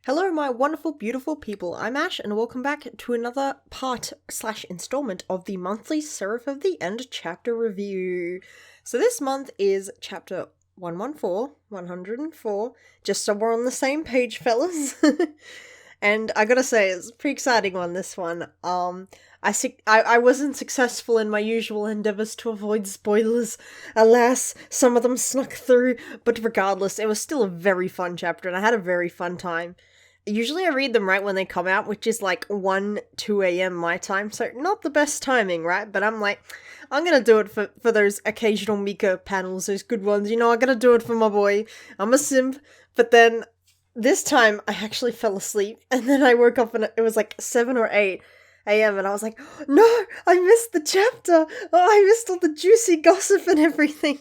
Hello, my wonderful, beautiful people. I'm Ash, and welcome back to another part/installment of the monthly Seraph of the End chapter review. So this month is chapter 104, just so we're on the same page, fellas. And I gotta say, it's a pretty exciting one, this one. I wasn't successful in my usual endeavours to avoid spoilers. Alas, some of them snuck through, but regardless, it was still a very fun chapter, and I had a very fun time. Usually I read them right when they come out, which is like 2 a.m. my time, so not the best timing, right? But I'm like, I'm gonna do it for those occasional Mika panels, those good ones, I gotta do it for my boy. I'm a simp. But then, this time, I actually fell asleep, and then I woke up and it was like 7 or 8 a.m. and I was like, no, I missed the chapter! Oh, I missed all the juicy gossip and everything!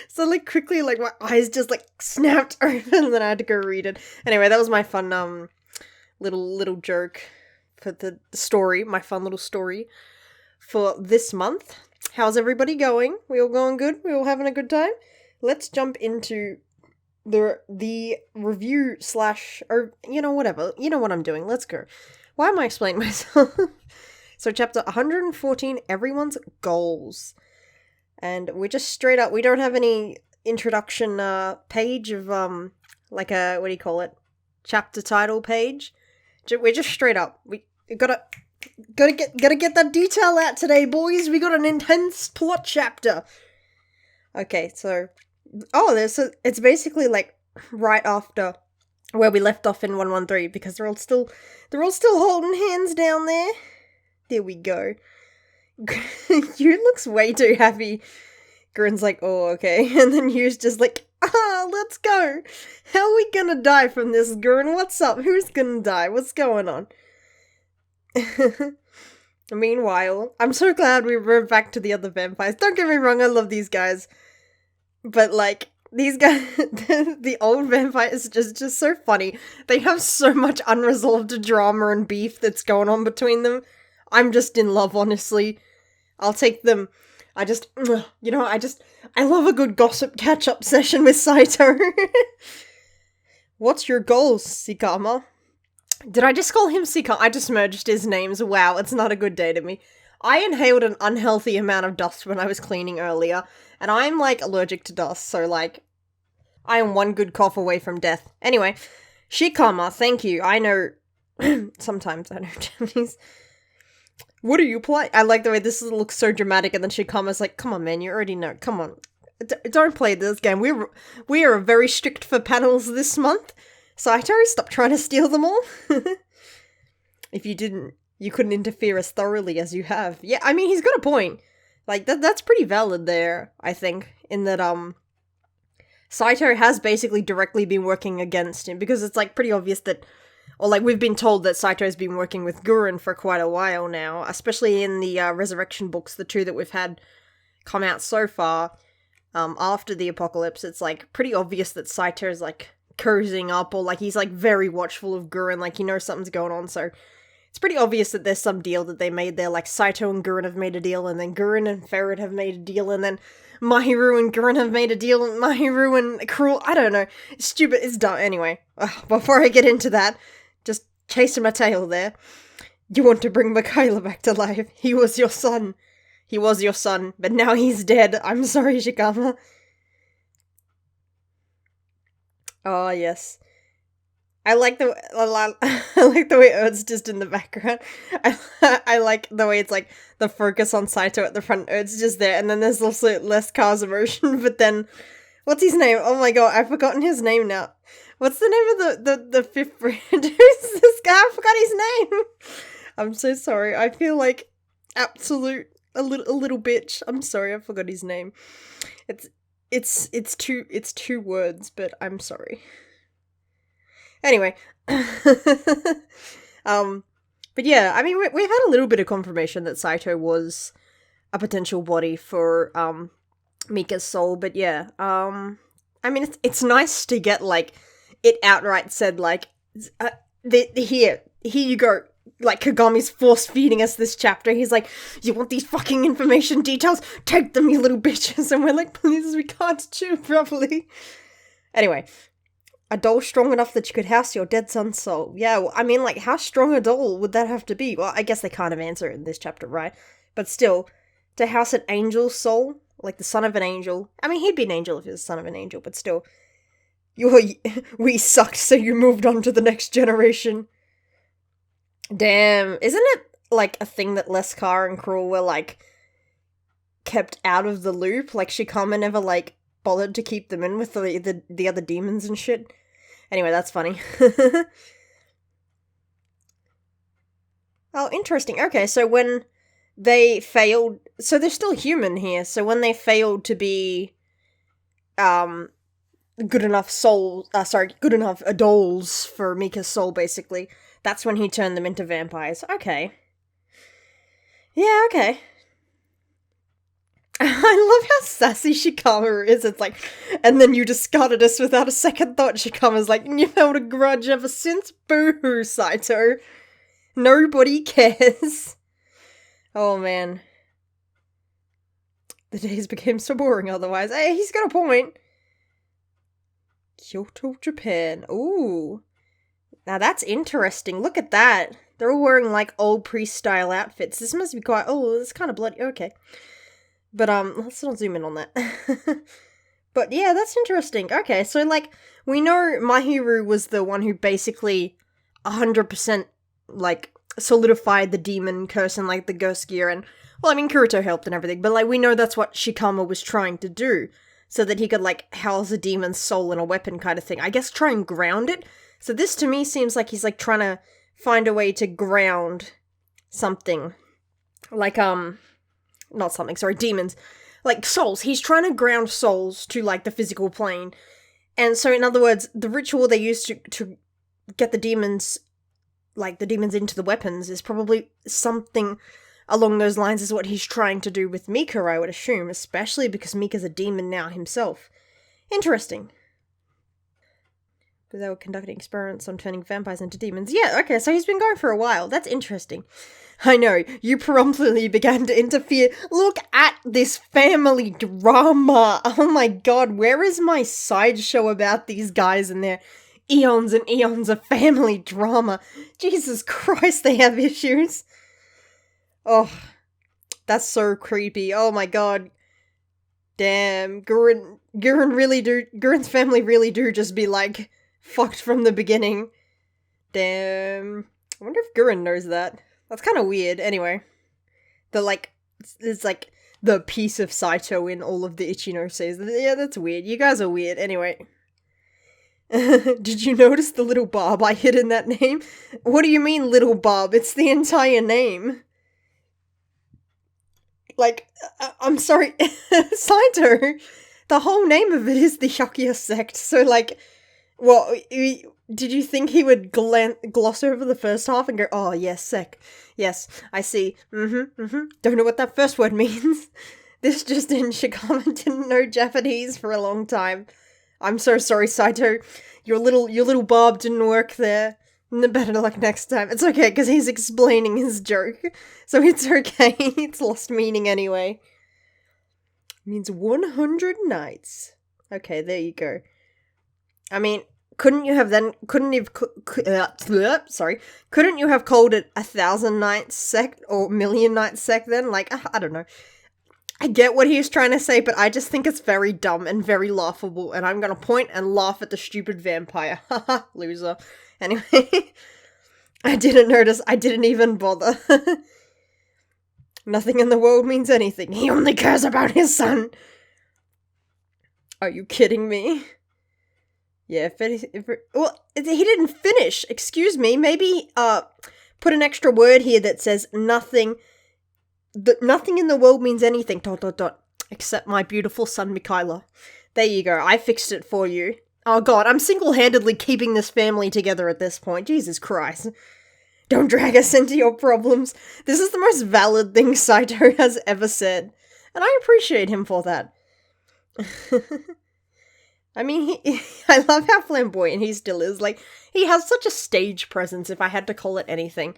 So quickly, my eyes just snapped open, and then I had to go read it. Anyway, that was my fun, little joke for the story, my fun little story for this month. How's everybody going? We all going good? We all having a good time? Let's jump into the review or, whatever. You know what I'm doing. Let's go. Why am I explaining myself? So chapter 114, Everyone's Goals. And we're just straight up, we don't have any introduction page of, what do you call it? Chapter title page. We're just straight up. We gotta get that detail out today, boys. We got an intense plot chapter. Okay, so it's basically right after where we left off in 113, because they're all still holding hands down there. There we go. Yu looks way too happy. Gurren's like, oh, okay. And then Yu's just like, let's go. How are we gonna die from this, Gurren? What's up? Who's gonna die? What's going on? Meanwhile, I'm so glad we were back to the other vampires. Don't get me wrong, I love these guys. But, these guys, the old vampires are just so funny. They have so much unresolved drama and beef that's going on between them. I'm just in love, honestly. I'll take them. I love a good gossip catch-up session with Saito. What's your goal, Shikama? Did I just call him Shikama? I just merged his names. Wow, it's not a good day to me. I inhaled an unhealthy amount of dust when I was cleaning earlier, and I'm, allergic to dust, so, I am one good cough away from death. Anyway, Shikama, thank you. I know... sometimes I know Japanese. What are you playing? I like the way this looks so dramatic, and then Shikama's like, come on, man, you already know. Come on. Don't play this game. We are very strict for panels this month. Saito, stop trying to steal them all. If you didn't, you couldn't interfere as thoroughly as you have. Yeah, I mean, he's got a point. That's pretty valid there, I think, in that, Saito has basically directly been working against him, because it's, pretty obvious that, or, we've been told that Saito's been working with Gurren for quite a while now, especially in the, Resurrection books, the two that we've had come out so far, after the apocalypse. It's, pretty obvious that Saito's, cozying up, or, he's, very watchful of Gurren, he knows something's going on, so it's pretty obvious that there's some deal that they made there, Saito and Gurren have made a deal, and then Gurren and Ferret have made a deal, and then Mahiru and Gurren have made a deal, and Mahiru and Cruel, I don't know, it's stupid, it's dumb, anyway, before I get into that, just chasing my tail there, you want to bring Mikaela back to life, he was your son, but now he's dead, I'm sorry, Shikama. Oh, yes. I like the way Erd's just in the background. I like the way it's the focus on Saito at the front. Erd's just there, and then there's also less Car's emotion. But then, what's his name? Oh my god, I've forgotten his name now. What's the name of the fifth brand? Who's this guy? I forgot his name. I'm so sorry. I feel like a little bitch. I'm sorry, I forgot his name. It's two words, but I'm sorry. Anyway, but yeah, I mean, we've had a little bit of confirmation that Saito was a potential body for, Mika's soul, but yeah, I mean, it's nice to get, it outright said, here you go, Kagami's force-feeding us this chapter, he's like, you want these fucking information details? Take them, you little bitches, and we're like, please, we can't chew properly. Anyway, A doll strong enough that you could house your dead son's soul. Yeah, well, I mean, like, how strong a doll would that have to be? Well, I guess they kind of answer it in this chapter, right? But still, to house an angel's soul, like the son of an angel. I mean, he'd be an angel if he was the son of an angel, but still. We sucked, so you moved on to the next generation. Damn, isn't it, like, a thing that Leskar and Cruel were, like, kept out of the loop? Like, Shikama never, like, bothered to keep them in with the other demons and shit? Anyway, that's funny. Oh, interesting. Okay, so when they failed... So they're still human here, so when they failed to be, good enough good enough dolls for Mika's soul, basically, that's when he turned them into vampires. Okay. Yeah, okay. I love how sassy Shikama is. It's like, and then you discarded us without a second thought. Shikama's like, you've held a grudge ever since? Boo-hoo, Saito. Nobody cares. Oh, man. The days became so boring otherwise. Hey, he's got a point. Kyoto, Japan. Ooh. Now that's interesting. Look at that. They're all wearing, like, old priest-style outfits. This must be quite... Oh, it's kind of bloody... Okay. But, let's not zoom in on that. But, yeah, that's interesting. Okay, so, like, we know Mahiru was the one who basically 100%, like, solidified the demon curse and, like, the ghost gear, and, well, I mean, Kuruto helped and everything, but, like, we know that's what Shikama was trying to do, so that he could, like, house a demon's soul in a weapon kind of thing. I guess try and ground it? So this, to me, seems like he's, like, trying to find a way to ground something. Like, not something, sorry, demons. Like, souls. He's trying to ground souls to, like, the physical plane. And so, in other words, the ritual they used to get the demons, like, the demons into the weapons is probably something along those lines is what he's trying to do with Mika, I would assume, especially because Mika's a demon now himself. Interesting. But they were conducting experiments on turning vampires into demons. Yeah, okay, so he's been going for a while. That's interesting. I know, you promptly began to interfere. Look at this family drama. Oh my god, where is my sideshow about these guys and their eons and eons of family drama? Jesus Christ, they have issues. Oh, that's so creepy. Oh my god. Damn, Gurren's family really do just be, like, fucked from the beginning. Damn. I wonder if Gurren knows that. That's kind of weird. Anyway. It's like the piece of Saito in all of the Ichino says. Yeah, that's weird. You guys are weird. Anyway. Did you notice the little Bob I hid in that name? What do you mean, little Bob? It's the entire name. Like, I'm sorry. Saito, the whole name of it is the Hyakya sect. So, like, well, did you think he would gloss over the first half and go, oh, yes, sec. Yes, I see. Don't know what that first word means. This just in, Shikama didn't know Japanese for a long time. I'm so sorry, Saito. Your little Bob didn't work there. Better luck next time. It's okay, because he's explaining his joke. So it's okay. It's lost meaning anyway. Means 100 nights. Okay, there you go. I mean, couldn't you have called it 1,000 nights sec or million nights sec then? Like, I don't know. I get what he was trying to say, but I just think it's very dumb and very laughable, and I'm gonna point and laugh at the stupid vampire. Haha, loser. Anyway, I didn't notice, I didn't even bother. Nothing in the world means anything. He only cares about his son. Are you kidding me? Yeah, well, he didn't finish. Excuse me. Maybe, put an extra word here that says nothing in the world means anything, ... except my beautiful son, Mikaela. There you go. I fixed it for you. Oh god, I'm single-handedly keeping this family together at this point. Jesus Christ. Don't drag us into your problems. This is the most valid thing Saito has ever said. And I appreciate him for that. I mean, I love how flamboyant he still is. Like, he has such a stage presence, if I had to call it anything.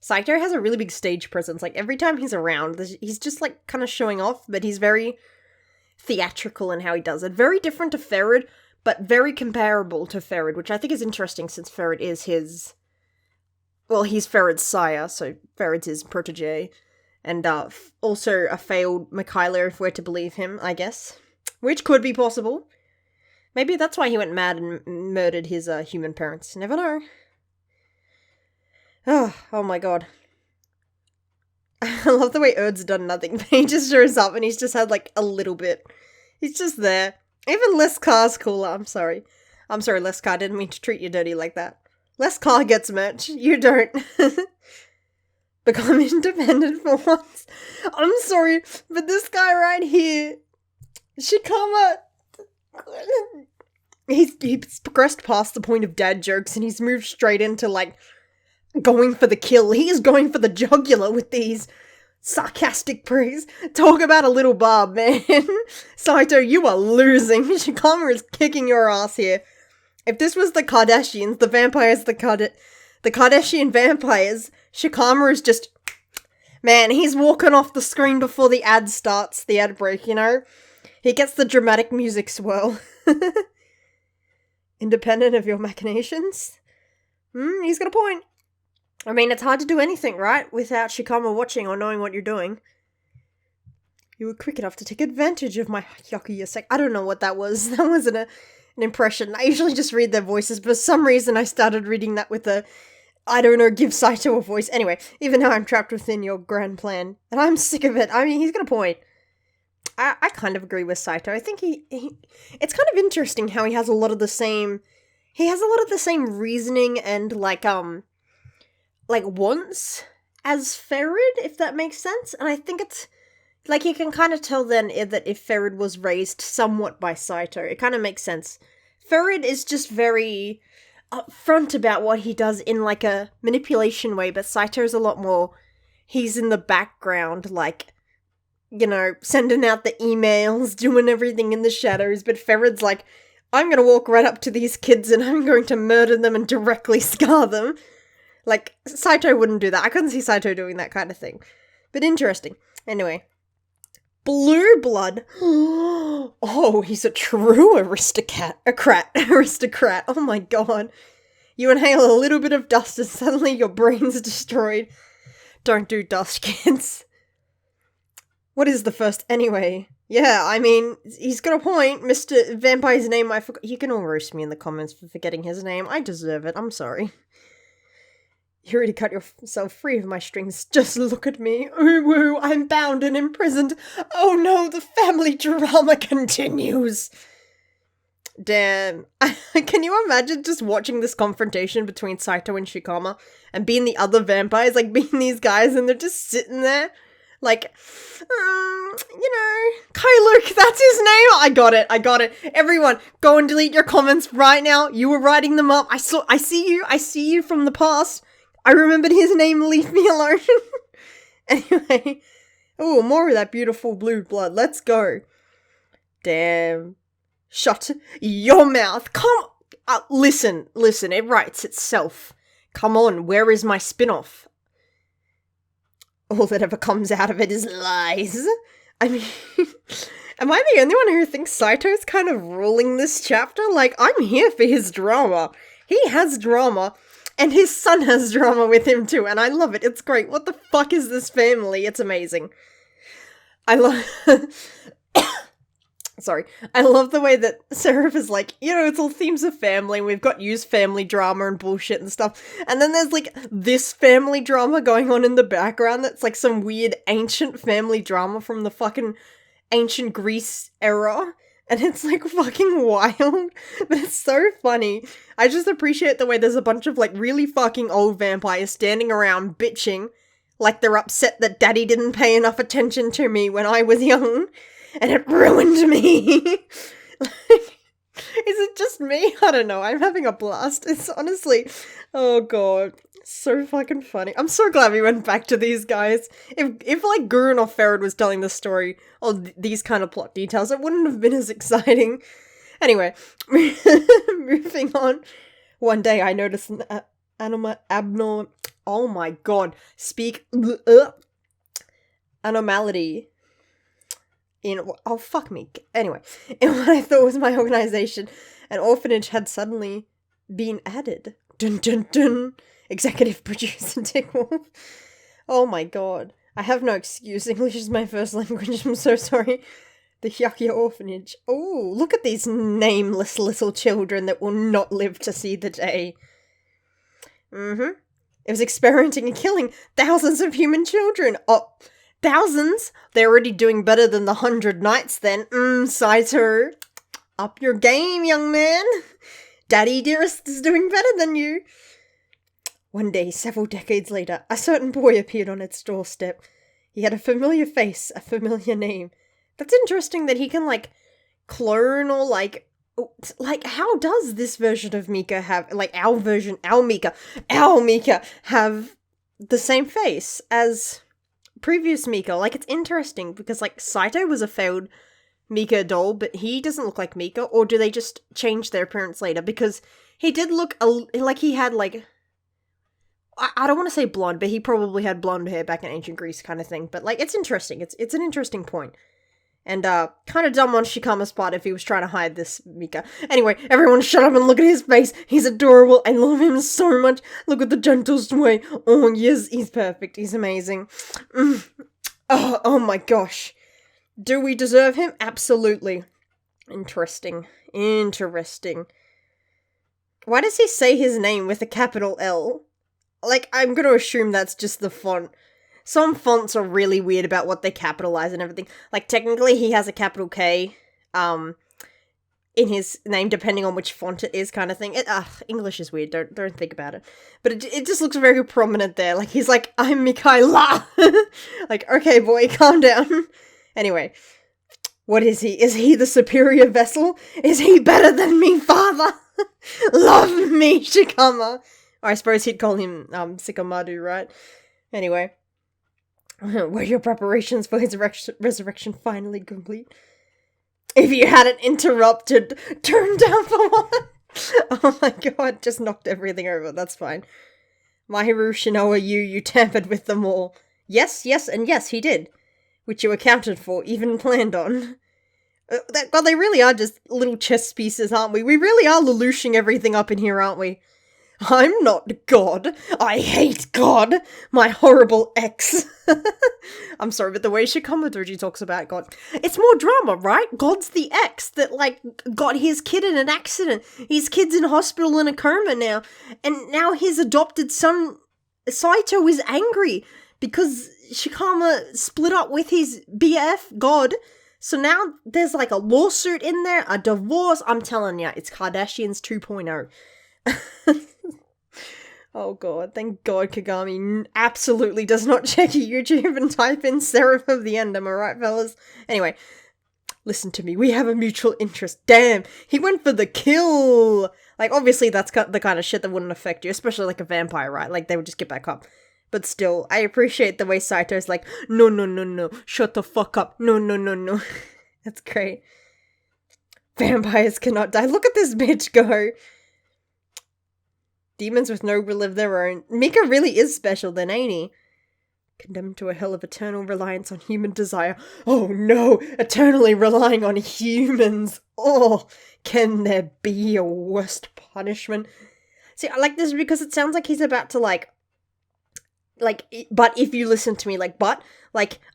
Saito has a really big stage presence. Like, every time he's around, he's just, like, kind of showing off, but he's very theatrical in how he does it. Very different to Ferret, but very comparable to Ferid, which I think is interesting since Ferid is his... Well, he's Ferid's sire, so Ferid's his protege. And also a failed Mikhailo, if we're to believe him, I guess. Which could be possible. Maybe that's why he went mad and murdered his human parents. Never know. Oh my god. I love the way Erd's done nothing, but he just shows up and he's just had, like, a little bit. He's just there. Even Leskar's cooler, I'm sorry. I'm sorry, Leskar, I didn't mean to treat you dirty like that. Leskar gets merch, you don't. Become independent for once. I'm sorry, but this guy right here, Shikama, he's progressed past the point of dad jokes and he's moved straight into, like, going for the kill. He is going for the jugular with these sarcastic praise. Talk about a little barb, man. Saito, you are losing. Shikama is kicking your ass here. If this was the Kardashians, the vampires, the Kardashian vampires, Shikama is just... Man, he's walking off the screen before the ad starts, the ad break, you know? He gets the dramatic music swirl. Independent of your machinations? He's got a point. I mean, it's hard to do anything, right? Without Shikama watching or knowing what you're doing. You were quick enough to take advantage of my Yakuya I don't know what that was. That wasn't an impression. I usually just read their voices, but for some reason I started reading that with a, I don't know, give Saito a voice. Anyway, even now I'm trapped within your grand plan, and I'm sick of it. I mean, he's got a point. I kind of agree with Saito. I think he it's kind of interesting how he has a lot of the same reasoning and, like wants as Ferid, if that makes sense. And I think it's, like, you can kind of tell then that if Ferid was raised somewhat by Saito, it kind of makes sense. Ferid is just very upfront about what he does in, like, a manipulation way, but Saito's a lot more, he's in the background, like, you know, sending out the emails, doing everything in the shadows, but Ferid's like, I'm gonna walk right up to these kids and I'm going to murder them and directly scar them. Like, Saito wouldn't do that. I couldn't see Saito doing that kind of thing. But interesting. Anyway. Blue blood. Oh, he's a true aristocrat. Aristocrat. Oh my god. You inhale a little bit of dust and suddenly your brain's destroyed. Don't do dust, kids. What is the first anyway? Yeah, I mean, he's got a point. Mr. Vampire's name, I forgot. You can all roast me in the comments for forgetting his name. I deserve it. I'm sorry. You already cut yourself free of my strings. Just look at me. Ooh, woo, I'm bound and imprisoned. Oh no, the family drama continues. Damn. Can you imagine just watching this confrontation between Saito and Shikama and being the other vampires, like being these guys and they're just sitting there? Like, you know, Kyluk, that's his name. I got it. Everyone, go and delete your comments right now. You were writing them up. I see you from the past. I remembered his name, leave me alone. Anyway. Oh, more of that beautiful blue blood. Let's go. Damn. Shut your mouth. Come. Listen, it writes itself. Come on, where is my spin-off? All that ever comes out of it is lies. I mean, am I the only one who thinks Saito's kind of ruling this chapter? Like, I'm here for his drama. He has drama. And his son has drama with him too, and I love it. It's great. What the fuck is this family? It's amazing. I love... Sorry. I love the way that Seraph is like, you know, it's all themes of family, and we've got used family drama and bullshit and stuff. And then there's, like, this family drama going on in the background that's, like, some weird ancient family drama from the fucking ancient Greece era. And it's, like, fucking wild, but it's so funny. I just appreciate the way there's a bunch of, like, really fucking old vampires standing around bitching, like they're upset that daddy didn't pay enough attention to me when I was young, and it ruined me. Like, is it just me? I don't know, I'm having a blast. It's honestly, oh god, so fucking funny. I'm so glad we went back to these guys. If like Gurren or Ferid was telling the story, or these kind of plot details, it wouldn't have been as exciting. Anyway, moving on. One day I noticed an oh my god, anomaly in, oh fuck me, anyway, in what I thought was my organization, An orphanage had suddenly been added. Dun dun dun! Executive producer Dick Wolf. Oh my god. I have no excuse. English is my first language. I'm so sorry. The Hyakuya Orphanage. Oh, look at these nameless little children that will not live to see the day. It was experimenting and killing thousands of human children. Oh, thousands? They're already doing better than the 100 Knights then. Saito. Up your game, young man. Daddy Dearest is doing better than you. One day, several decades later, a certain boy appeared on its doorstep. He had a familiar face, a familiar name. That's interesting that he can, like, clone or, like, how does this version of Mika have, like, our Mika, have the same face as previous Mika? Like, it's interesting, because, like, Saito was a failed Mika doll, but he doesn't look like Mika, or do they just change their appearance later? Because he did look, like he had, like, I don't want to say blonde, but he probably had blonde hair back in ancient Greece kind of thing, but, like, it's interesting, it's an interesting point. And, kind of dumb on Shikama's part if he was trying to hide this Mika. Anyway, everyone shut up and look at his face. He's adorable. I love him so much. Look at the gentle sway. Oh, yes, he's perfect. He's amazing. Oh my gosh. Do we deserve him? Absolutely. Interesting. Why does he say his name with a capital L? Like, I'm gonna assume that's just the font. Some fonts are really weird about what they capitalize and everything. Like, technically, he has a capital K, in his name, depending on which font it is, kind of thing. English is weird, don't think about it. But it just looks very prominent there. Like, he's like, I'm Mikhaila! Like, okay, boy, calm down. Anyway, what is he? Is he the superior vessel? Is he better than me, father? Love me, Shikama! Or I suppose he'd call him, Sikamadu, right? Anyway. Were your preparations for his resurrection finally complete? If you hadn't interrupted, turned down for what? Oh my god, just knocked everything over, that's fine. Mahiru Shinoa, you tampered with them all. Yes, and yes, he did. Which you accounted for, even planned on. God, they really are just little chess pieces, aren't we? We really are Lelouching everything up in here, aren't we? I'm not God. I hate God. My horrible ex. I'm sorry, but the way Shikama Doji talks about God, it's more drama, right? God's the ex that, like, got his kid in an accident. His kid's in hospital in a coma now. And now his adopted son, Saito, is angry because Shikama split up with his BF, God. So now there's, like, a lawsuit in there, a divorce. I'm telling ya, it's Kardashians 2.0. Oh god, thank god Kagami absolutely does not check YouTube and type in Seraph of the End, am I right, fellas? Anyway, listen to me, we have a mutual interest. Damn, he went for the kill! Like, obviously that's the kind of shit that wouldn't affect you, especially like a vampire, right? Like, they would just get back up. But still, I appreciate the way Saito's like, no, shut the fuck up, no. That's great. Vampires cannot die. Look at this bitch go! Demons with no will of their own. Mika really is special then, ain't he? Condemned to a hell of eternal reliance on human desire. Oh no! Eternally relying on humans! Oh! Can there be a worse punishment? See, I like this because it sounds like he's about to, like, but if you listen to me,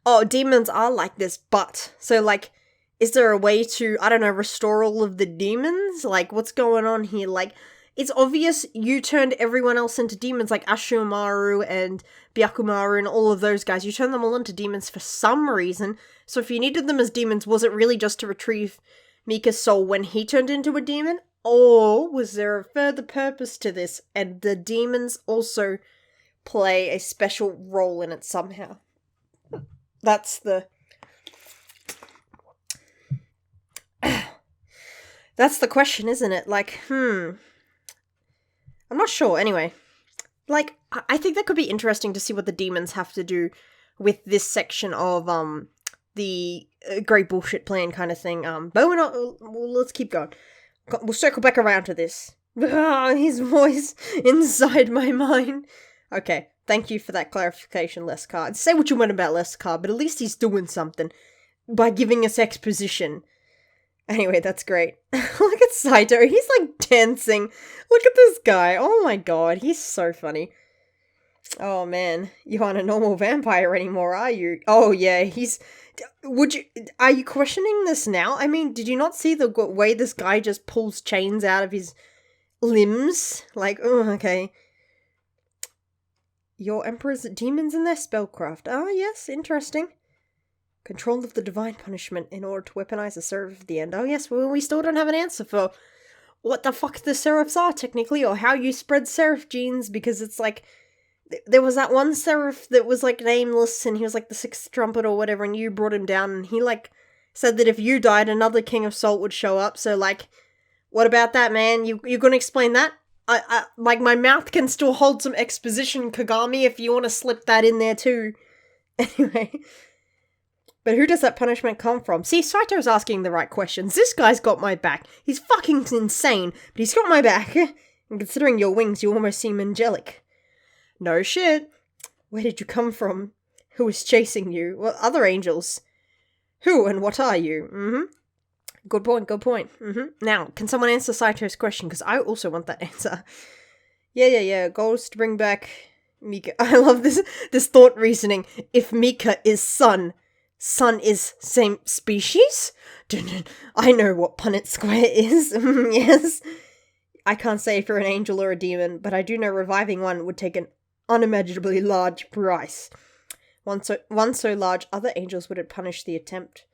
oh, demons are like this, but. So, like, is there a way to, I don't know, restore all of the demons? Like, what's going on here? Like, it's obvious you turned everyone else into demons, like Ashimaru and Byakumaru and all of those guys. You turned them all into demons for some reason. So if you needed them as demons, was it really just to retrieve Mika's soul when he turned into a demon? Or was there a further purpose to this, and the demons also play a special role in it somehow? That's the question, isn't it? Like, I'm not sure, anyway. Like, I think that could be interesting to see what the demons have to do with this section of, the great bullshit plan kind of thing. But we're not, well, let's keep going. We'll circle back around to this. His voice inside my mind. Okay, thank you for that clarification, Leskar. Say what you want about Leskar, but at least he's doing something by giving us exposition. Anyway, that's great. Look at Saito, he's like dancing. Look at this guy. Oh my god, he's so funny. Oh man, you aren't a normal vampire anymore, are you? Oh yeah, are you questioning this now? I mean, did you not see the way this guy just pulls chains out of his limbs? Like, oh, okay. Your Emperor's demons and their spellcraft. Ah, yes, interesting. Control of the divine punishment in order to weaponize the Seraph at the end. Oh yes, well, we still don't have an answer for what the fuck the Seraphs are, technically, or how you spread Seraph genes, because it's like, there was that one Seraph that was, like, nameless, and he was, like, the sixth trumpet or whatever, and you brought him down, and he, like, said that if you died, another King of Salt would show up, so, like, what about that, man? You gonna explain that? Like, my mouth can still hold some exposition, Kagami, if you want to slip that in there, too. Anyway. But who does that punishment come from? See, Saito's asking the right questions. This guy's got my back. He's fucking insane, but he's got my back. And considering your wings, you almost seem angelic. No shit. Where did you come from? Who is chasing you? Well, other angels. Who and what are you? Mm-hmm. Good point, good point. Mm-hmm. Now, can someone answer Saito's question? Because I also want that answer. Yeah. Goal is to bring back Mika. I love this thought reasoning. If Mika is sun is same species? I know what Punnett Square is. Yes. I can't say if you're an angel or a demon, but I do know reviving one would take an unimaginably large price. One so large, other angels would have punished the attempt.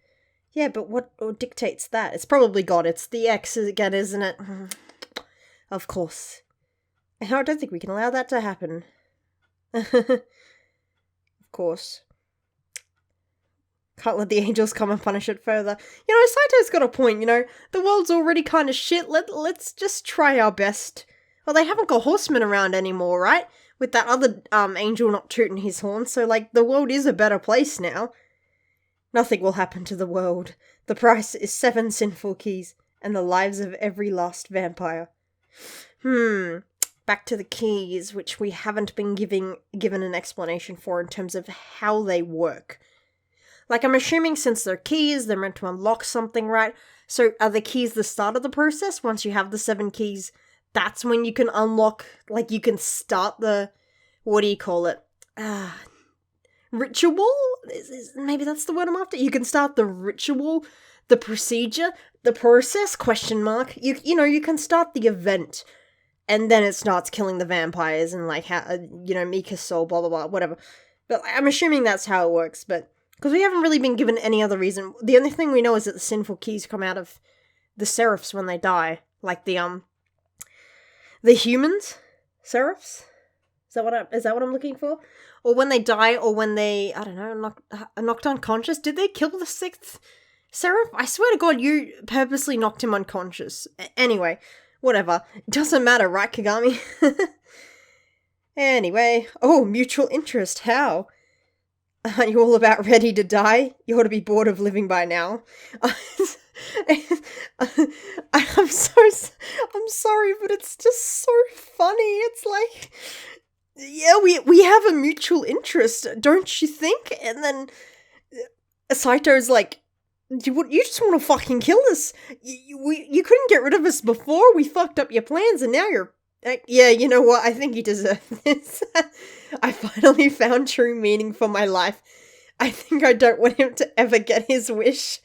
Yeah, but what dictates that? It's probably God. It's the X again, isn't it? Of course. And I don't think we can allow that to happen. Of course. Can't let the angels come and punish it further. You know, Saito's got a point, you know. The world's already kind of shit. Let's just try our best. Well, they haven't got horsemen around anymore, right? With that other angel not tooting his horn, so, like, the world is a better place now. Nothing will happen to the world. The price is 7 sinful keys, and the lives of every last vampire. Back to the keys, which we haven't been given an explanation for in terms of how they work. Like, I'm assuming since they're keys, they're meant to unlock something, right? So, are the keys the start of the process? Once you have the 7 keys, that's when you can unlock, like, you can start the, what do you call it? Ritual? Maybe that's the word I'm after? You can start the ritual, the procedure, the process, question mark. You know, you can start the event, and then it starts killing the vampires, and, like, how, you know, Mika's soul, blah, blah, blah, whatever. But I'm assuming that's how it works, but because we haven't really been given any other reason. The only thing we know is that the sinful keys come out of the Seraphs when they die. Like the humans? Seraphs? Is that what I'm looking for? Or when they die, or when they, I don't know, knocked unconscious. Did they kill the 6th Seraph? I swear to God, you purposely knocked him unconscious. Anyway, whatever. Doesn't matter, right, Kagami? Anyway. Oh, mutual interest. How? Aren't you all about ready to die? You ought to be bored of living by now. I'm sorry, but it's just so funny. It's like, yeah, we have a mutual interest, don't you think? And then Saito's like, you just want to fucking kill us. You couldn't get rid of us before. We fucked up your plans, and now you're yeah, you know what? I think you deserve this. I finally found true meaning for my life. I think I don't want him to ever get his wish.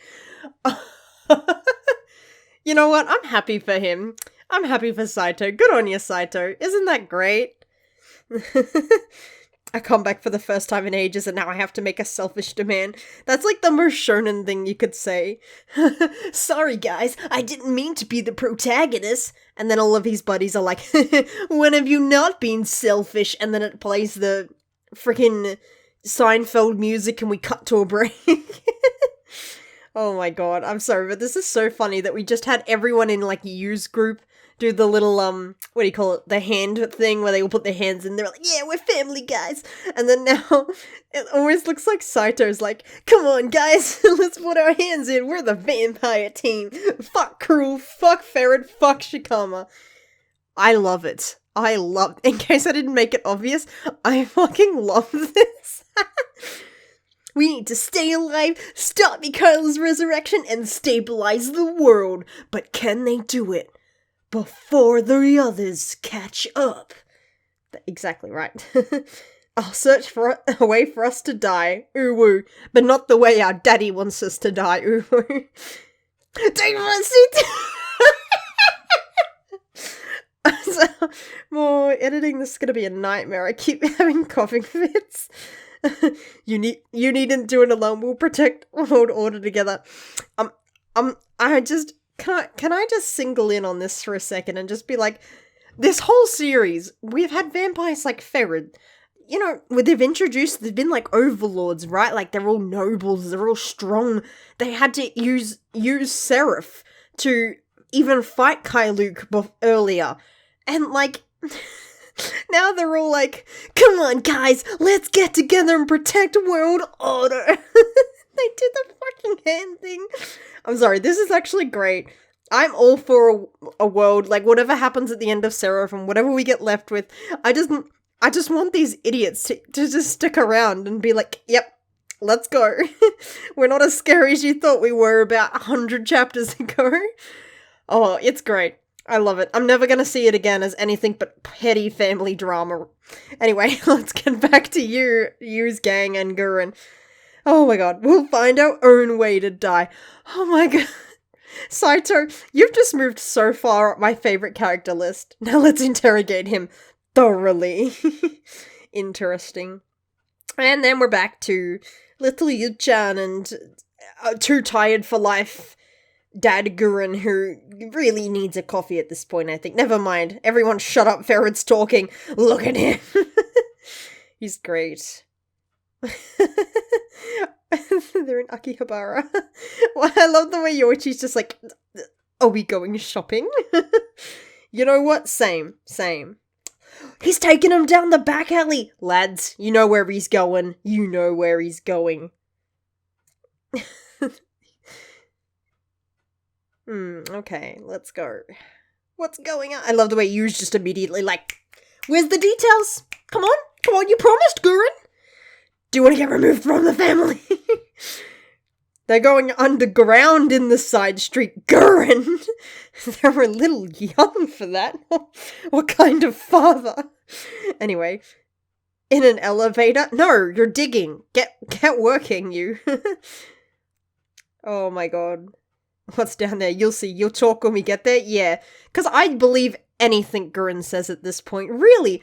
You know what? I'm happy for him. I'm happy for Saito. Good on you, Saito. Isn't that great? I come back for the first time in ages, and now I have to make a selfish demand. That's like the most shonen thing you could say. Sorry guys, I didn't mean to be the protagonist. And then all of his buddies are like, when have you not been selfish? And then it plays the freaking Seinfeld music and we cut to a break. Oh my god, I'm sorry, but this is so funny that we just had everyone in, like, U's group do the little, what do you call it, the hand thing where they all put their hands in, they're like, yeah, we're family, guys! And then now, it almost looks like Saito's like, come on, guys, let's put our hands in, we're the vampire team! Fuck Cruel, fuck Ferret, fuck Shikama. I love it. In case I didn't make it obvious, I fucking love this. We need to stay alive, stop Mikhail's resurrection, and stabilize the world. But can they do it before the others catch up? Exactly right. I'll search for a way for us to die, ooh-woo, but not the way our daddy wants us to die, ooh-woo. So, more editing, this is gonna be a nightmare. I keep having coughing fits. You needn't do it alone. We'll protect world order together. I just can I just single in on this for a second and just be like, this whole series, we've had vampires like Ferret. You know, they've been like overlords, right? Like, they're all nobles, they're all strong. They had to use Seraph to even fight Kailuk earlier. And, like, now they're all like, come on, guys, let's get together and protect world order. They did the fucking hand thing. I'm sorry, this is actually great. I'm all for a world, like, whatever happens at the end of Seraph and whatever we get left with, I just want these idiots to just stick around and be like, yep, let's go. We're not as scary as you thought we were about 100 chapters ago. Oh, it's great. I love it. I'm never gonna see it again as anything but petty family drama. Anyway, let's get back to Yu's gang and Gurren. Oh my god, we'll find our own way to die. Oh my god. Saito, you've just moved so far up my favorite character list. Now let's interrogate him thoroughly. Interesting. And then we're back to little Yu-chan and too tired for life Dad Gurren, who really needs a coffee at this point, I think. Never mind. Everyone shut up, Ferret's talking. Look at him. He's great. They're in Akihabara. Well, I love the way Yoichi's just like, are we going shopping? You know what? Same. He's taking him down the back alley. Lads, you know where he's going. Okay, let's go. What's going on? I love the way Yu's just immediately like, where's the details? Come on, you promised, Gurren. Do you want to get removed from the family? They're going underground in the side street. Gurren! They're a little young for that. What kind of father? Anyway, in an elevator? No, you're digging. Get working, you. Oh my god. What's down there? You'll see. You'll talk when we get there? Yeah. Because I believe anything Gurren says at this point. Really,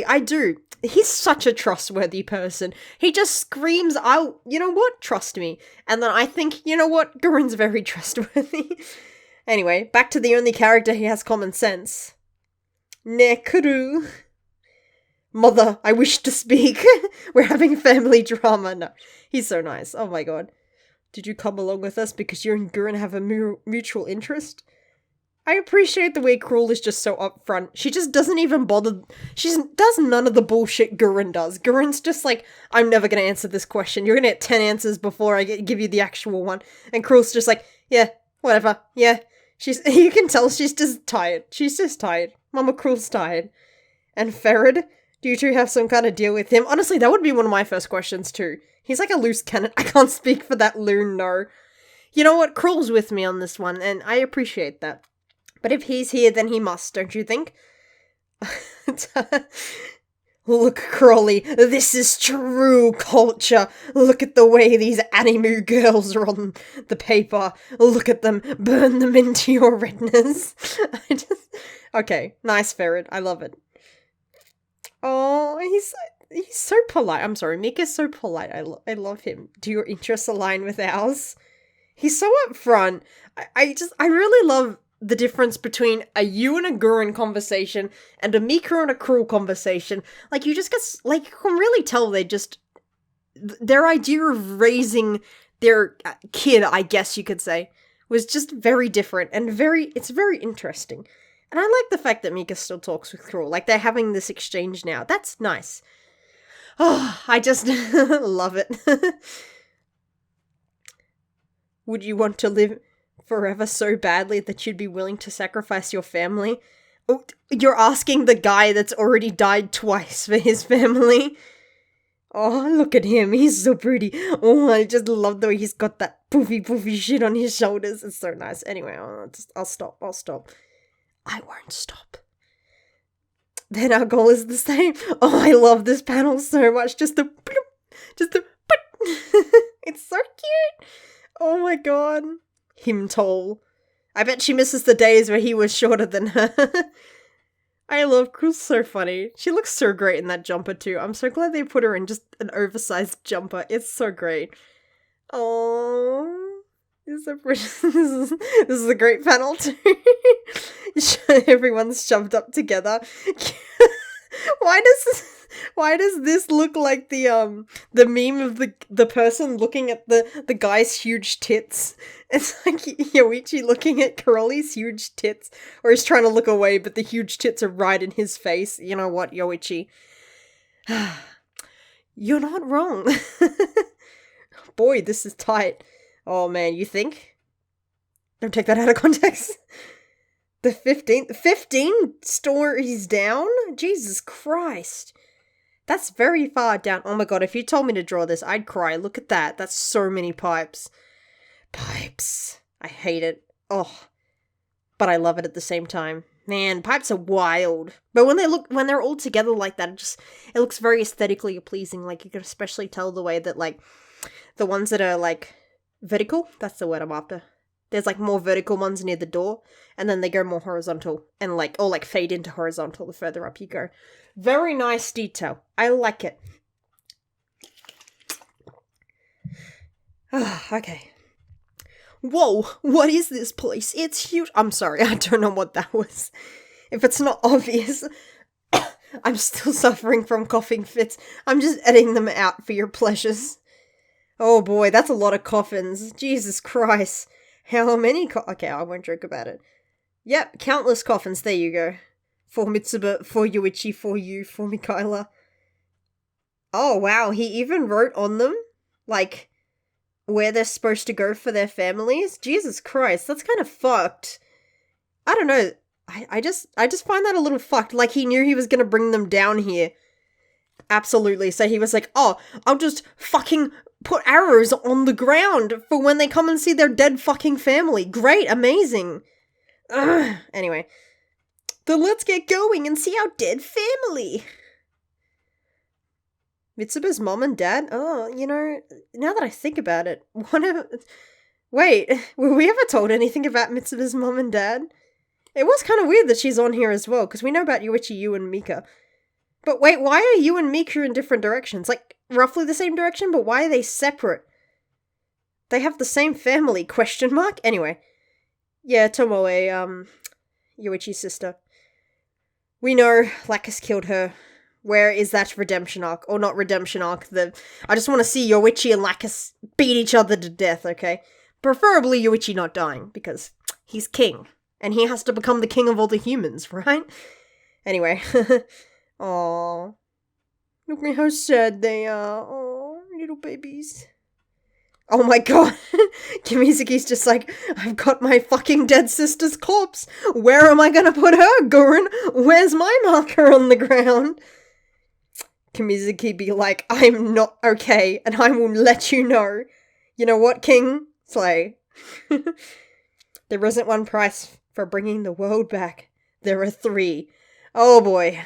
I do. He's such a trustworthy person. He just screams out, you know what? Trust me. And then I think, you know what? Gurren's very trustworthy. Anyway, back to the only character who has common sense. Nekuru. Mother, I wish to speak. We're having family drama. No, he's so nice. Oh my god. Did you come along with us because you and Gurren have a mutual interest? I appreciate the way Cruel is just so upfront. She just doesn't even bother. She does none of the bullshit Gurren does. Gurren's just like, I'm never gonna answer this question. You're gonna get 10 answers before I give you the actual one. And Cruel's just like, yeah, whatever, yeah. You can tell she's just tired. She's just tired. Mama Cruel's tired. And Ferret, do you two have some kind of deal with him? Honestly, that would be one of my first questions too. He's like a loose cannon. I can't speak for that loon, no. You know what? Cruel's with me on this one, and I appreciate that. But if he's here, then he must, don't you think? Look, Crowley, this is true culture. Look at the way these anime girls are on the paper. Look at them. Burn them into your retinas. Okay, nice Ferret. I love it. Oh, he's so polite. I'm sorry, Mika's so polite. I love him. Do your interests align with ours? He's so upfront. I really love the difference between a Yu and a Gurren conversation and a Mika and a Cruel conversation. Like, you just get, like, you can really tell their idea of raising their kid, I guess you could say, was just very different and it's very interesting. And I like the fact that Mika still talks with Cruel. Like, they're having this exchange now. That's nice. Oh, I just love it. Would you want to live forever so badly that you'd be willing to sacrifice your family? Oh, you're asking the guy that's already died twice for his family? Oh, look at him. He's so pretty. Oh, I just love the way he's got that poofy shit on his shoulders. It's so nice. Anyway, I'll stop. I won't stop. Then our goal is the same. Oh, I love this panel so much. Just the it's so cute. Oh my god. Him tall. I bet she misses the days where he was shorter than her. I love Cruz, so funny. She looks so great in that jumper too. I'm so glad they put her in just an oversized jumper. It's so great. Oh, this is so pretty. This is a great panel too. Everyone's shoved up together. Why does this look like the meme of the person looking at the guy's huge tits? It's like Yoichi looking at Karoli's huge tits, or he's trying to look away, but the huge tits are right in his face. You know what, Yoichi? You're not wrong. Boy, this is tight. Oh man, you think? Don't take that out of context. The 15 stories down? Jesus Christ. That's very far down. Oh my god, if you told me to draw this, I'd cry. Look at that. That's so many pipes. Pipes. I hate it. Oh. But I love it at the same time. Man, pipes are wild. But when they're all together like that, it looks very aesthetically pleasing. Like, you can especially tell the way that, like, the ones that are, like, vertical, that's the word I'm after. There's, like, more vertical ones near the door, and then they go more horizontal, and, like, or, like, fade into horizontal the further up you go. Very nice detail. I like it. Okay. Whoa, what is this place? It's huge. I'm sorry, I don't know what that was. If it's not obvious, I'm still suffering from coughing fits. I'm just editing them out for your pleasures. Oh boy, that's a lot of coffins. Jesus Christ. How many okay, I won't joke about it. Yep, countless coffins, there you go. For Mitsuba, for Yoichi, for you, for Mikaela. Oh wow, he even wrote on them, like, where they're supposed to go for their families. Jesus Christ, that's kind of fucked. I don't know, I just find that a little fucked. Like, he knew he was gonna bring them down here. Absolutely, so he was like, oh, I'll just fucking put arrows on the ground for when they come and see their dead fucking family. Great, amazing. Ugh. Anyway, then let's get going and see our dead family. Mitsuba's mom and dad? Oh, you know, now that I think about it, wait, were we ever told anything about Mitsuba's mom and dad? It was kind of weird that she's on here as well, because we know about Yoichi, Yu, and Mika. But wait, why are you and Mika in different directions? Like, roughly the same direction, but why are they separate? They have the same family, question mark? Anyway. Yeah, Tomoe, Yoichi's sister. We know Lacus killed her. Where is that redemption arc? Or not redemption arc, I just want to see Yoichi and Lacus beat each other to death, okay? Preferably Yoichi not dying, because he's king. And he has to become the king of all the humans, right? Anyway. Aww. Look at how sad they are. Aww, little babies. Oh my god. Kimizuki's just like, I've got my fucking dead sister's corpse. Where am I gonna put her, Gurren? Where's my marker on the ground? Kimizuki be like, I'm not okay, and I will let you know. You know what, King? Slay. There isn't one price for bringing the world back. There are 3. Oh boy.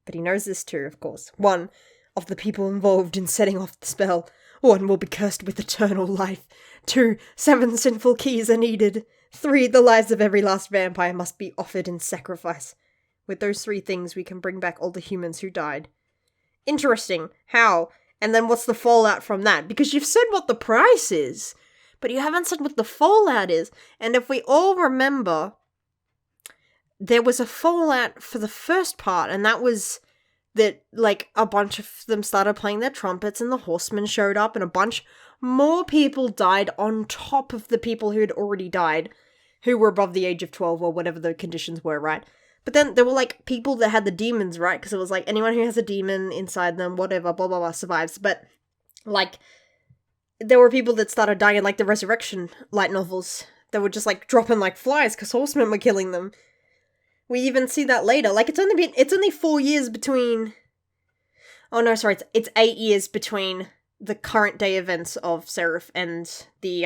But he knows this too, of course. 1, of the people involved in setting off the spell. 1 will be cursed with eternal life. 2, 7 sinful keys are needed. 3, the lives of every last vampire must be offered in sacrifice. With those 3 things, we can bring back all the humans who died. Interesting. How? And then what's the fallout from that? Because you've said what the price is, but you haven't said what the fallout is. And if we all remember, there was a fallout for the first part, and that was that, like, a bunch of them started playing their trumpets and the horsemen showed up and a bunch more people died on top of the people who had already died, who were above the age of 12 or whatever the conditions were, right? But then there were, like, people that had the demons, right? Because it was like, anyone who has a demon inside them, whatever, blah, blah, blah, survives. But, like, there were people that started dying in, like, the Resurrection light novels that were just, like, dropping like flies because horsemen were killing them. We even see that later. Like, it's only 4 years between... Oh no, sorry, it's 8 years between the current day events of Seraph and the,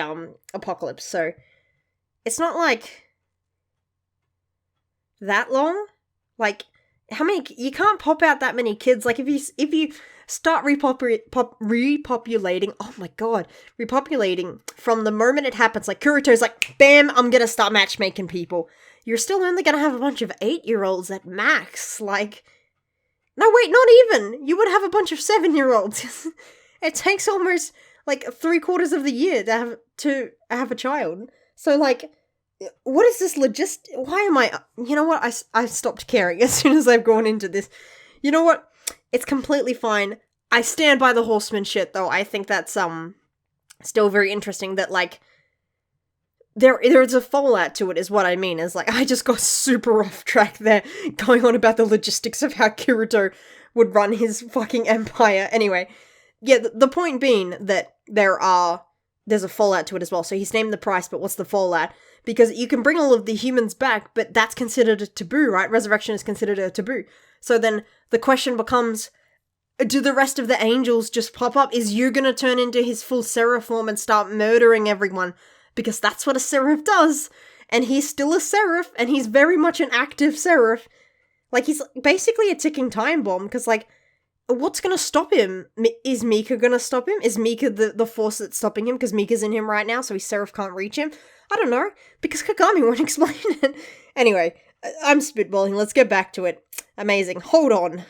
apocalypse, so it's not, like, that long? Like, how many, you can't pop out that many kids, like, if you start repopulating, oh my god, repopulating from the moment it happens, like, Kuruto's like, bam, I'm gonna start matchmaking people. You're still only gonna have a bunch of 8-year-olds at max, like, no, wait, not even! You would have a bunch of 7-year-olds. It takes almost, like, 3/4 of the year to have a child. So, like, what is this why am I, you know what, I stopped caring as soon as I've gone into this. You know what, it's completely fine. I stand by the horseman shit, though. I think that's, still very interesting that, like, there's a fallout to it, is what I mean, is, like, I just got super off track there, going on about the logistics of how Kirito would run his fucking empire. Anyway, yeah, the point being that there's a fallout to it as well, so he's named the price, but what's the fallout? Because you can bring all of the humans back, but that's considered a taboo, right? Resurrection is considered a taboo. So then the question becomes, do the rest of the angels just pop up? Is Yu gonna turn into his full Seraph form and start murdering everyone? Because that's what a Seraph does. And he's still a Seraph, and he's very much an active Seraph. Like, he's basically a ticking time bomb, because, like, what's gonna stop him? Is Mika gonna stop him? Is Mika the force that's stopping him? Because Mika's in him right now, so his Seraph can't reach him? I don't know, because Kagami won't explain it. Anyway, I'm spitballing, let's get back to it. Amazing. Hold on.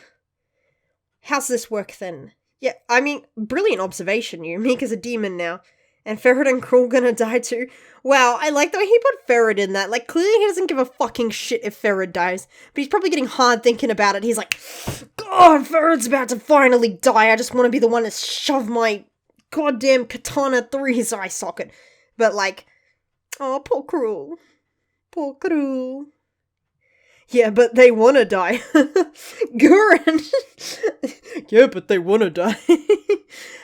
How's this work then? Yeah, I mean, brilliant observation, you. Mika's a demon now. And Ferret and Cruel gonna die too. Wow, I like the way he put Ferret in that. Like, clearly he doesn't give a fucking shit if Ferret dies. But he's probably getting hard thinking about it. He's like, God, Ferret's about to finally die. I just want to be the one to shove my goddamn katana through his eye socket. But, like, oh, poor Cruel. Poor Cruel. Yeah, but they wanna die. Gurren! Yeah, but they wanna die.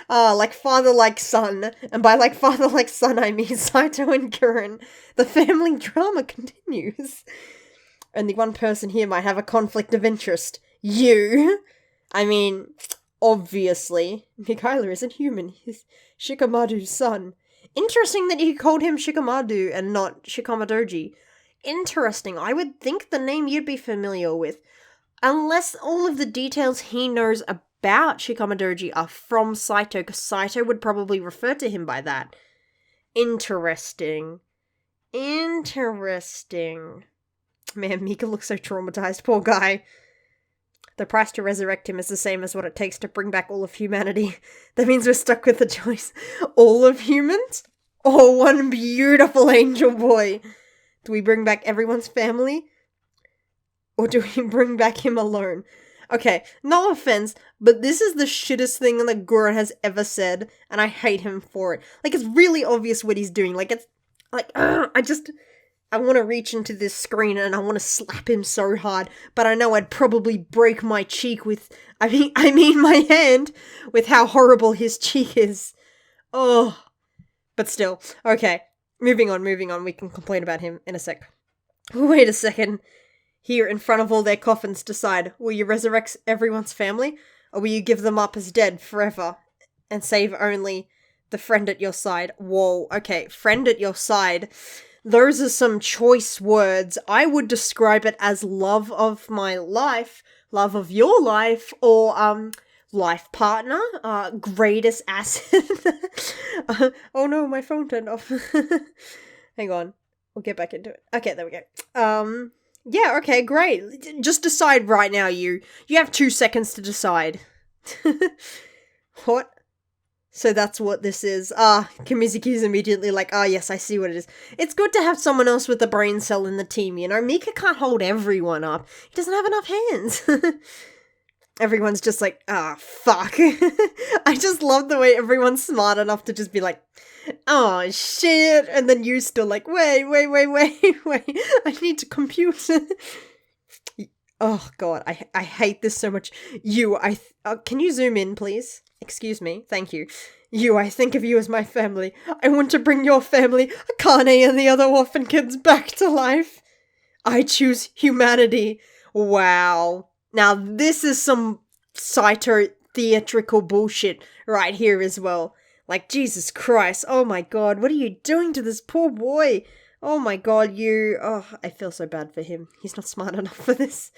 Like father, like son. And by like father, like son, I mean Saito and Gurren. The family drama continues. Only one person here might have a conflict of interest. You! I mean, obviously, Mikhaila isn't human. He's Shikamaru's son. Interesting that he called him Shikamaru and not Shikamadoji. Interesting. I would think the name you'd be familiar with. Unless all of the details he knows about Shikamadoji are from Saito, because Saito would probably refer to him by that. Interesting. Interesting. Man, Mika looks so traumatized, poor guy. The price to resurrect him is the same as what it takes to bring back all of humanity. That means we're stuck with the choice. All of humans? Or one beautiful angel boy? Do we bring back everyone's family? Or do we bring back him alone? Okay, no offense, but this is the shittest thing that Gurren has ever said, and I hate him for it. Like, it's really obvious what he's doing. Like, it's, like, I want to reach into this screen and I want to slap him so hard, but I know I'd probably break my cheek with, I mean my hand, with how horrible his cheek is. Oh. But still, okay. Moving on, we can complain about him in a sec. Wait a second. Here, in front of all their coffins, decide, will you resurrect everyone's family, or will you give them up as dead forever, and save only the friend at your side? Whoa, okay, friend at your side. Those are some choice words. I would describe it as love of my life, love of your life, or, life partner, greatest asset. Oh no, my phone turned off. Hang on, we'll get back into it. Okay, there we go. Yeah, okay, great. Just decide right now, you have 2 seconds to decide. What? So that's what this is. Kamizuki's immediately like, yes, I see what it is. It's good to have someone else with a brain cell in the team, you know? Mika can't hold everyone up. He doesn't have enough hands. Everyone's just like, fuck. I just love the way everyone's smart enough to just be like, oh, shit. And then you still like, wait. I need to compute. Oh, God. I hate this so much. Can you zoom in, please? Excuse me. Thank you. I think of you as my family. I want to bring your family, Akane and the other orphan kids, back to life. I choose humanity. Wow. Now, this is some Saito theatrical bullshit right here as well. Like, Jesus Christ, oh my god, what are you doing to this poor boy? Oh my god, I feel so bad for him. He's not smart enough for this.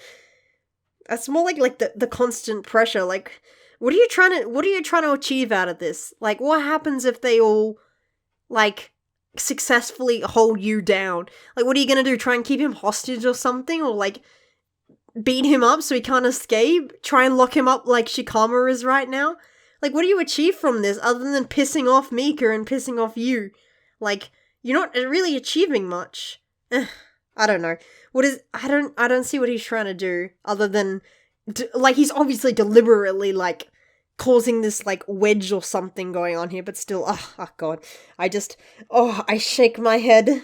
That's more like the constant pressure. Like, what are you trying to achieve out of this? Like, what happens if they all, like, successfully hold you down? Like, what are you gonna do? Try and keep him hostage or something? Or, like, beat him up so he can't escape? Try and lock him up like Shikama is right now? Like, what do you achieve from this other than pissing off Mika and pissing off you? Like, you're not really achieving much. I don't know. I don't see what he's trying to do other than, like, he's obviously deliberately, like, causing this, like, wedge or something going on here, but still, oh god. I shake my head.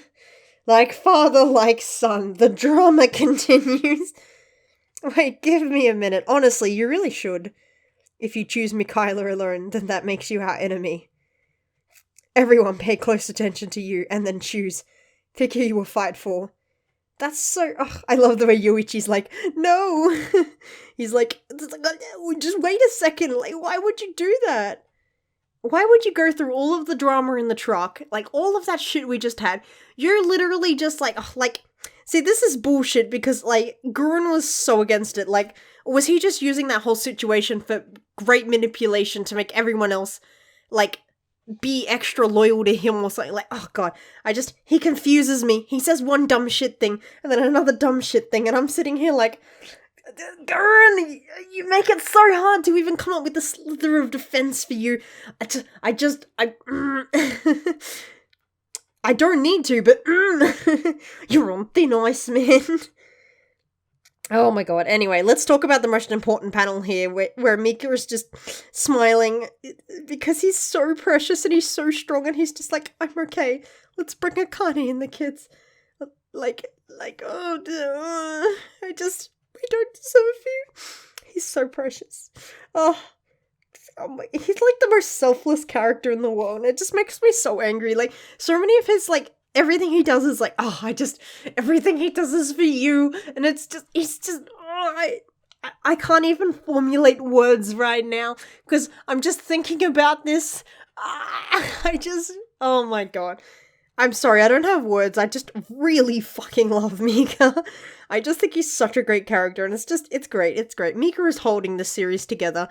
Like father, like son, the drama continues. Wait, give me a minute. Honestly, you really should. If you choose Mikaela alone, then that makes you our enemy. Everyone pay close attention to you, and then choose. Pick who you will fight for. That's so... I love the way Yoichi's like, no! He's like, just wait a second, like, why would you do that? Why would you go through all of the drama in the truck, like, all of that shit we just had? You're literally just like, see, this is bullshit because, like, Gurren was so against it. Like, was he just using that whole situation for great manipulation to make everyone else, like, be extra loyal to him or something? Like, oh god, he confuses me. He says one dumb shit thing and then another dumb shit thing, and I'm sitting here like, Gurren, you make it so hard to even come up with a slither of defense for you. I don't need to, but you're on thin ice, man. Oh my god. Anyway, let's talk about the most important panel here, where Mika is just smiling because he's so precious and he's so strong, and he's just like, I'm okay. Let's bring Akane and the kids. I don't deserve you. He's so precious. He's like the most selfless character in the world, and it just makes me so angry. Like, so many of his, like, everything he does is like, everything he does is for you, and I can't even formulate words right now, because I'm just thinking about this. Oh my god. I'm sorry, I don't have words. I just really fucking love Mika. I just think he's such a great character, and it's great. Mika is holding this series together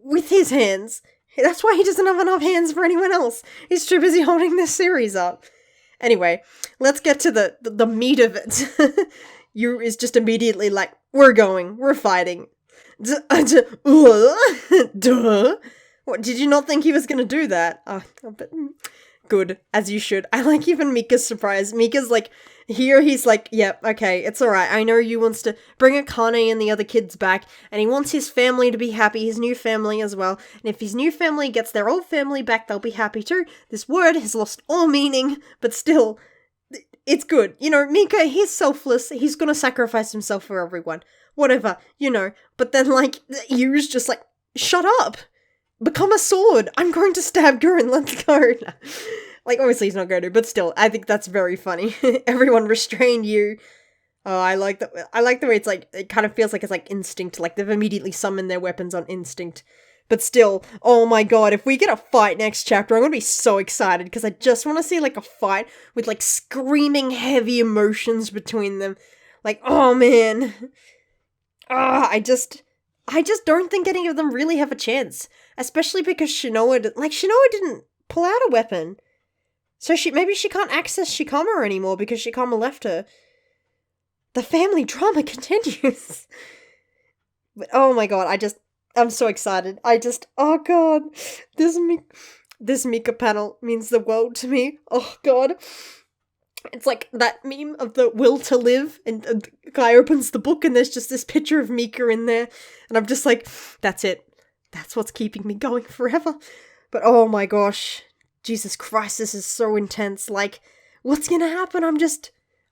with his hands. That's why he doesn't have enough hands for anyone else. He's too busy holding this series up. Anyway, let's get to the meat of it. You is just immediately like, we're fighting. Duh. What, did you not think he was gonna do that? But good, as you should. I like even Mika's surprise. Mika's like, here he's like, yep, okay, it's alright. I know you wants to bring Akane and the other kids back, and he wants his family to be happy, his new family as well. And if his new family gets their old family back, they'll be happy too. This word has lost all meaning, but still, it's good. You know, Mika, he's selfless. He's gonna sacrifice himself for everyone. Whatever, you know. But then, like, Yu's just like, shut up! Become a sword! I'm going to stab Gurren, let's go! Like, obviously he's not going to, but still, I think that's very funny. Everyone restrain you. Oh, I like the way it's like, it kind of feels like it's like instinct, like they've immediately summoned their weapons on instinct. But still, oh my god, if we get a fight next chapter, I'm gonna be so excited, because I just want to see, like, a fight with, like, screaming heavy emotions between them. Like, oh man. I just don't think any of them really have a chance. Especially because Shinoa didn't pull out a weapon. So maybe she can't access Shikama anymore because Shikama left her. The family drama continues. But oh my god, I'm so excited. Oh god. This Mika panel means the world to me. Oh god. It's like that meme of the will to live, and the guy opens the book and there's just this picture of Mika in there. And I'm just like, that's it. That's what's keeping me going forever. But oh my gosh. Jesus Christ, this is so intense. Like, what's gonna happen?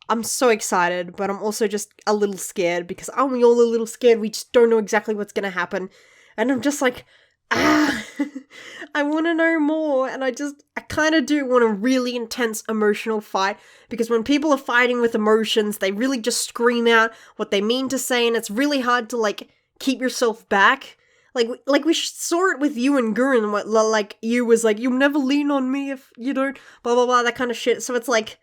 I'm so excited, but I'm also just a little scared, because aren't we all a little scared? We just don't know exactly what's gonna happen. And I'm just like, I want to know more. And I kind of do want a really intense emotional fight, because when people are fighting with emotions, they really just scream out what they mean to say, and it's really hard to, like, keep yourself back. Like we saw it with you and Gurren, like, you was like, you'll never lean on me if you don't, blah, blah, blah, that kind of shit. So it's like,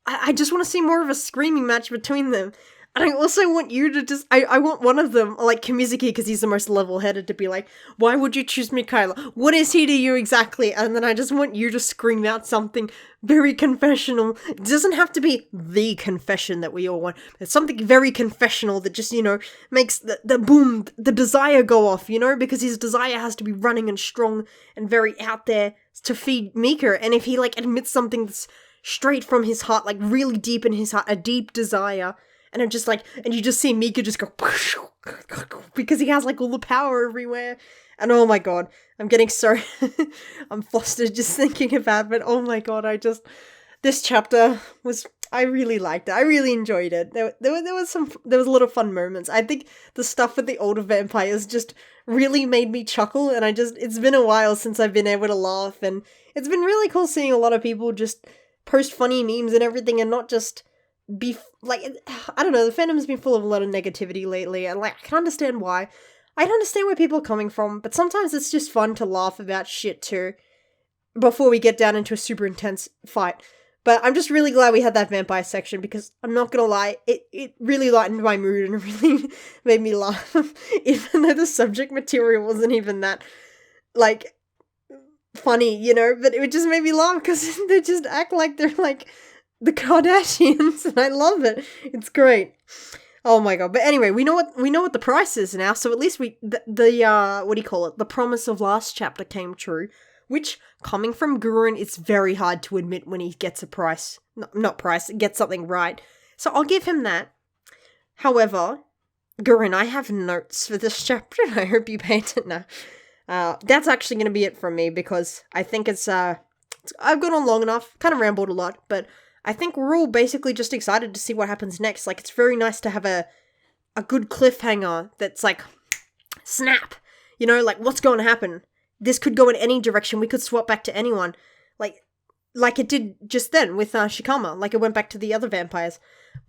I just want to see more of a screaming match between them. And I also want you to just, I want one of them, like Kimizuki, because he's the most level-headed, to be like, why would you choose Mikaela? What is he to you exactly? And then I just want you to scream out something very confessional. It doesn't have to be the confession that we all want. It's something very confessional that just, makes the boom, the desire go off, because his desire has to be running and strong and very out there to feed Mika. And if he, like, admits something that's straight from his heart, like really deep in his heart, a deep desire, and I'm just like, and you just see Mika just go, because he has like all the power everywhere. And oh my god, I'm getting so, I'm flustered just thinking about it, but oh my god, this chapter was, I really liked it. I really enjoyed it. There was a lot of fun moments. I think the stuff with the older vampires just really made me chuckle, and it's been a while since I've been able to laugh, and it's been really cool seeing a lot of people just post funny memes and everything, and not just be like, I don't know, the fandom's been full of a lot of negativity lately, and like, I can understand why. I can understand where people are coming from, but sometimes it's just fun to laugh about shit too, before we get down into a super intense fight. But I'm just really glad we had that vampire section, because I'm not gonna lie, it really lightened my mood and really made me laugh, even though the subject material wasn't even that, like, funny, but it just made me laugh, because they just act like they're like the Kardashians, and I love it. It's great. Oh my god. But anyway, we know what the price is now, so at least the what do you call it? The promise of last chapter came true, which, coming from Gurren, it's very hard to admit when he gets a price. Gets something right. So I'll give him that. However, Gurren, I have notes for this chapter, and I hope you pay attention now. That's actually going to be it from me, because I think I've gone on long enough, kind of rambled a lot, but I think we're all basically just excited to see what happens next. Like, it's very nice to have a good cliffhanger that's like, snap! Like, what's going to happen? This could go in any direction. We could swap back to anyone. Like it did just then with Shikama. Like, it went back to the other vampires.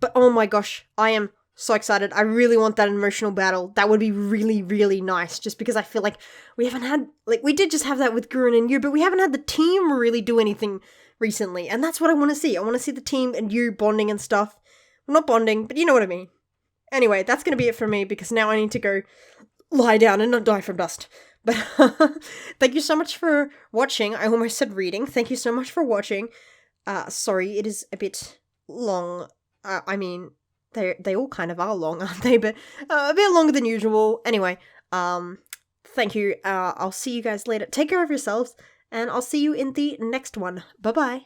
But oh my gosh, I am so excited. I really want that emotional battle. That would be really, really nice. Just because I feel like we haven't had, like, we did just have that with Gurren and Yu, but we haven't had the team really do anything recently. And that's what I want to see. I want to see the team and Yu bonding and stuff. Well, not bonding, but you know what I mean. Anyway, that's going to be it for me, because now I need to go lie down and not die from dust. But thank you so much for watching. I almost said reading. Thank you so much for watching. Sorry, it is a bit long. I mean, they all kind of are long, aren't they? But a bit longer than usual. Anyway, thank you. I'll see you guys later. Take care of yourselves, and I'll see you in the next one. Bye-bye.